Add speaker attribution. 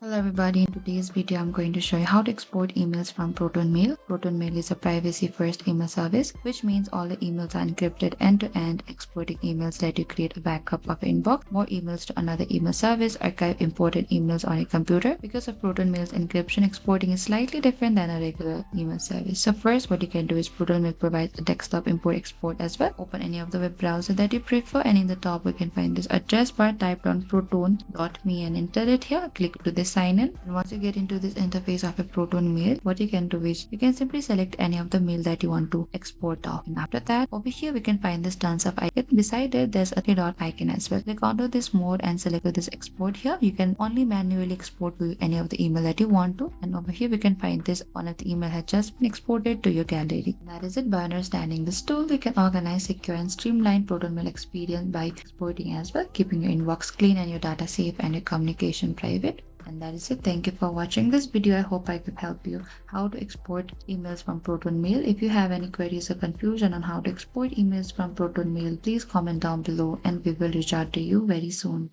Speaker 1: Hello everybody, in today's video I'm going to show you how to export emails from Proton Mail. Proton Mail is a privacy first email service, which means all the emails are encrypted end to end. Exporting emails let you create a backup of your inbox, more emails to another email service, archive imported emails on your computer. Because of Proton Mail's encryption, exporting is slightly different than a regular email service. So first what you can do is Proton Mail provides a desktop import export as well. Open any of the web browser that you prefer, and in the top we can find this address bar. Type down proton.me and enter it here. Click to this sign in, and once you get into this interface of a Proton mail, what you can do is you can simply select any of the mail that you want to export off, and after that over here we can find this tons of icon. Beside it there's a three dot icon as well. Click onto this mode and select this export here. You can only manually export to any of the email that you want to, and over here we can find this one of the email has just been exported to your gallery. That is it. By understanding this tool, you can organize, secure and streamline Proton mail experience by exporting as well, keeping your inbox clean and your data safe and your communication private. And that is it. Thank you for watching this video. I hope I could help you how to export emails from Proton Mail. If you have any queries or confusion on how to export emails from Proton Mail, please comment down below and we will reach out to you very soon.